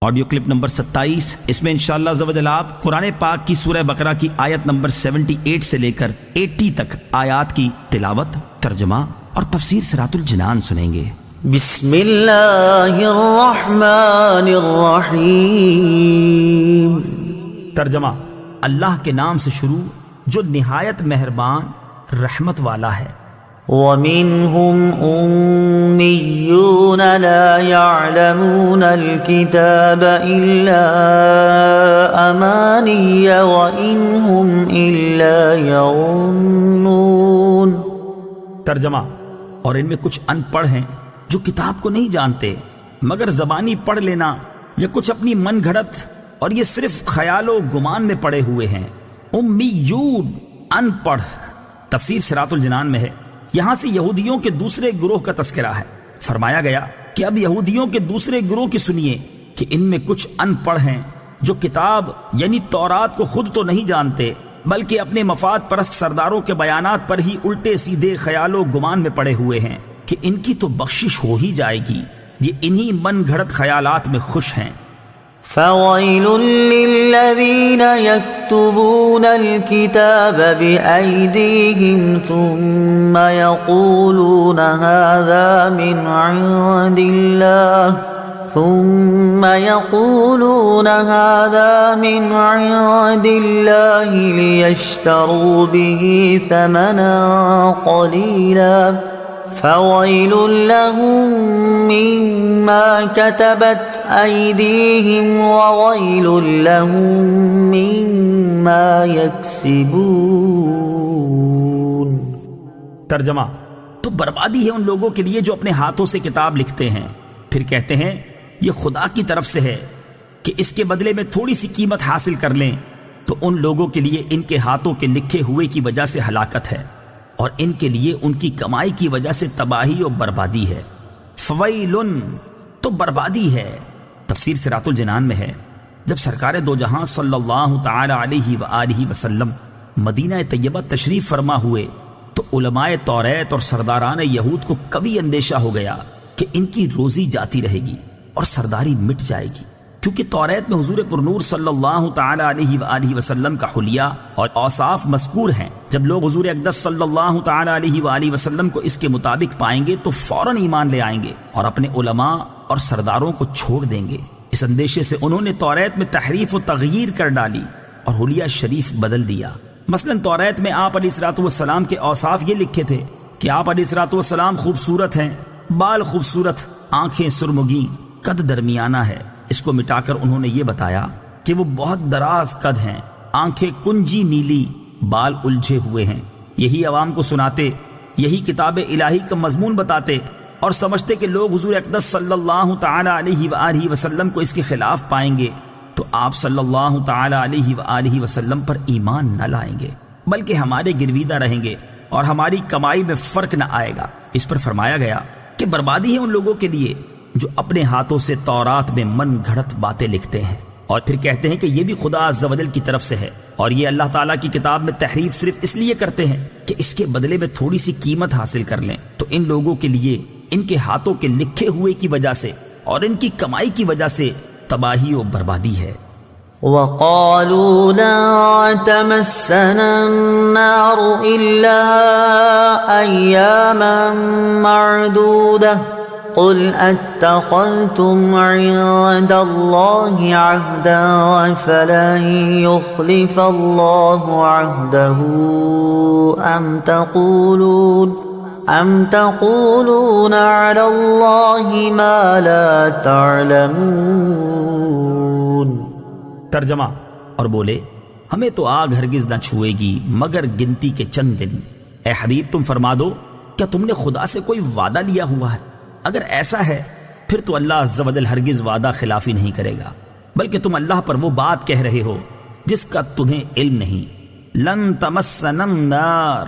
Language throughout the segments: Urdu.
آڈیو کلپ نمبر 27، اس میں انشاءاللہ زوجل آپ قرآن پاک کی سورہ بقرہ کی آیت نمبر 78 سے لے کر 80 تک آیات کی تلاوت، ترجمہ اور تفسیر صراط الجنان سنیں گے۔ بسم اللہ الرحمن الرحیم۔ ترجمہ: اللہ کے نام سے شروع جو نہایت مہربان رحمت والا ہے۔ وَمِنْهُمْ أُمِّيُّونَ لَا يَعْلَمُونَ الْكِتَابَ إِلَّا أَمَانِيَّ وَإِنْهُمْ إِلَّا يَظُنُّونَ۔ ترجمہ: اور ان میں کچھ ان پڑھ ہیں جو کتاب کو نہیں جانتے مگر زبانی پڑھ لینا یا کچھ اپنی من گھڑت، اور یہ صرف خیال و گمان میں پڑے ہوئے ہیں۔ امیون، ان پڑھ۔ تفسیر صراط الجنان میں ہے، یہاں سے یہودیوں کے دوسرے گروہ کا تذکرہ ہے۔ فرمایا گیا کہ اب یہودیوں کے دوسرے گروہ کی سنیے کہ ان میں کچھ ان پڑھ ہیں جو کتاب یعنی تورات کو خود تو نہیں جانتے بلکہ اپنے مفاد پرست سرداروں کے بیانات پر ہی الٹے سیدھے خیال و گمان میں پڑے ہوئے ہیں کہ ان کی تو بخشش ہو ہی جائے گی، یہ انہی من گھڑت خیالات میں خوش ہیں۔ فَوَيْلٌ لِّلَّذِينَ يَكْتُبُونَ الْكِتَابَ بِأَيْدِيهِمْ ثُمَّ يَقُولُونَ هَذَا مِنْ عِندِ اللَّهِ لِيَشْتَرُوا بِهِ ثَمَنًا قَلِيلًا فَوَيْلٌ لَّهُم مِّمَّا كَتَبَتْ أَيْدِيهِمْ وَوَيْلٌ لَّهُم مِّمَّا يَكْسِبُونَ۔ ترجمہ: تو بربادی ہے ان لوگوں کے لیے جو اپنے ہاتھوں سے کتاب لکھتے ہیں پھر کہتے ہیں یہ خدا کی طرف سے ہے کہ اس کے بدلے میں تھوڑی سی قیمت حاصل کر لیں، تو ان لوگوں کے لیے ان کے ہاتھوں کے لکھے ہوئے کی وجہ سے ہلاکت ہے اور ان کے لیے ان کی کمائی کی وجہ سے تباہی اور بربادی ہے۔ فویلن، تو بربادی ہے۔ تفسیر صراط الجنان میں ہے، جب سرکار دو جہاں صلی اللہ تعالی علیہ وآلہ وسلم مدینہ طیبہ تشریف فرما ہوئے تو علماء توریت اور سرداران یہود کو کبھی اندیشہ ہو گیا کہ ان کی روزی جاتی رہے گی اور سرداری مٹ جائے گی، کیونکہ توریت میں حضور پرنور صلی اللہ تعالی علیہ وآلہ وسلم کا حلیہ اور اوصاف مذکور ہیں۔ جب لوگ حضور اقدس صلی اللہ تعالی علیہ وآلہ وسلم کو اس کے مطابق پائیں گے تو فوراً ایمان لے آئیں گے اور اپنے علماء اور سرداروں کو چھوڑ دیں گے۔ اس اندیشے سے انہوں نے توریت میں تحریف و تغییر کر ڈالی اور حلیہ شریف بدل دیا۔ مثلا توریت میں آپ علیہ الصلوۃ والسلام کے اوصاف یہ لکھے تھے کہ آپ علیہ الصلوۃ والسلام خوبصورت ہیں، بال خوبصورت، آنکھیں سرمگی، قد درمیانہ ہے۔ اس کو مٹا کر انہوں نے یہ بتایا کہ وہ بہت دراز قد ہیں، آنکھیں کنجی نیلی، بال الجھے ہوئے ہیں۔ یہی عوام کو سناتے، یہی کتاب الہی کا مضمون بتاتے اور سمجھتے کہ لوگ حضور اقدس صلی اللہ تعالی علیہ وآلہ وسلم کو اس کے خلاف پائیں گے تو آپ صلی اللہ تعالی علیہ وآلہ وسلم پر ایمان نہ لائیں گے بلکہ ہمارے گرویدہ رہیں گے اور ہماری کمائی میں فرق نہ آئے گا۔ اس پر فرمایا گیا کہ بربادی ہے ان لوگوں کے لیے جو اپنے ہاتھوں سے تورات میں من گھڑت باتیں لکھتے ہیں اور پھر کہتے ہیں کہ یہ بھی خدا عز و جل کی طرف سے ہے، اور یہ اللہ تعالیٰ کی کتاب میں تحریف صرف اس لیے کرتے ہیں کہ اس کے بدلے میں تھوڑی سی قیمت حاصل کر لیں۔ تو ان لوگوں کے لیے ان کے ہاتھوں کے لکھے ہوئے کی وجہ سے اور ان کی کمائی کی وجہ سے تباہی و بربادی ہے۔ وَقَالُوا لَن تَمَسَّنَا النَّارُ إِلَّا أَيَّامًا مَّعْدُودَةً قُلْ أَتَّخَذْتُمْ عِندَ اللَّهِ عَهْدًا فَلَن يُخْلِفَ اللَّهُ عَهْدَهُ أَمْ تَقُولُونَ عَلَى اللَّهِ مَا لَا تَعْلَمُونَ۔ ترجمہ: اور بولے ہمیں تو آگ ہرگز نہ چھوئے گی مگر گنتی کے چند دن۔ اے حبیب تم فرما دو کیا تم نے خدا سے کوئی وعدہ لیا ہوا ہے؟ اگر ایسا ہے پھر تو اللہ عز و جل ہرگز وعدہ خلافی نہیں کرے گا، بلکہ تم اللہ پر وہ بات کہہ رہے ہو جس کا تمہیں علم نہیں۔ لن تمسنا النار،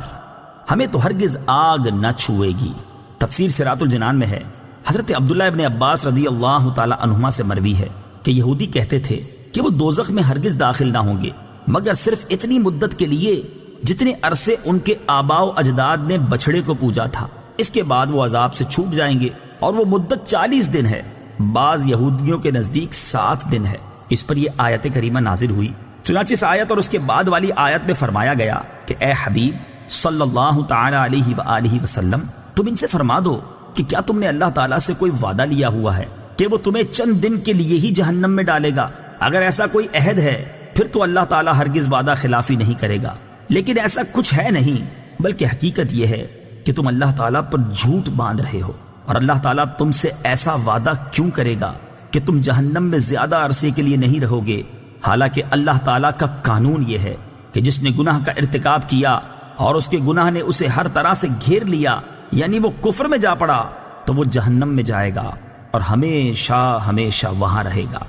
ہمیں تو ہرگز آگ نہ چھوئے گی۔ تفسیر صراط الجنان میں ہے، حضرت عبداللہ ابن عباس رضی اللہ تعالی عنہما سے مروی ہے کہ یہودی کہتے تھے کہ وہ دوزخ میں ہرگز داخل نہ ہوں گے مگر صرف اتنی مدت کے لیے جتنے عرصے ان کے آباء و اجداد نے بچھڑے کو پوجا تھا، اس کے بعد وہ عذاب سے چھوٹ جائیں گے اور وہ مدت 40 دن ہے۔ بعض یہودیوں کے نزدیک 7 دن ہے۔ اس پر یہ آیت کریمہ نازل ہوئی۔ چنانچہ اس آیت اور اس کے بعد والی آیت میں فرمایا گیا کہ اے حبیب صلی اللہ تعالی علیہ وآلہ وسلم، تم ان سے فرما دو کہ کیا تم نے اللہ تعالیٰ سے کوئی وعدہ لیا ہوا ہے کہ وہ تمہیں چند دن کے لیے ہی جہنم میں ڈالے گا؟ اگر ایسا کوئی عہد ہے پھر تو اللہ تعالیٰ ہرگز وعدہ خلافی نہیں کرے گا، لیکن ایسا کچھ ہے نہیں، بلکہ حقیقت یہ ہے کہ تم اللہ تعالیٰ پر جھوٹ باندھ رہے ہو، اور اللہ تعالیٰ تم سے ایسا وعدہ کیوں کرے گا کہ تم جہنم میں زیادہ عرصے کے لیے نہیں رہو گے؟ حالانکہ اللہ تعالیٰ کا قانون یہ ہے کہ جس نے گناہ کا ارتکاب کیا اور اس کے گناہ نے اسے ہر طرح سے گھیر لیا، یعنی وہ کفر میں جا پڑا، تو وہ جہنم میں جائے گا اور ہمیشہ ہمیشہ وہاں رہے گا۔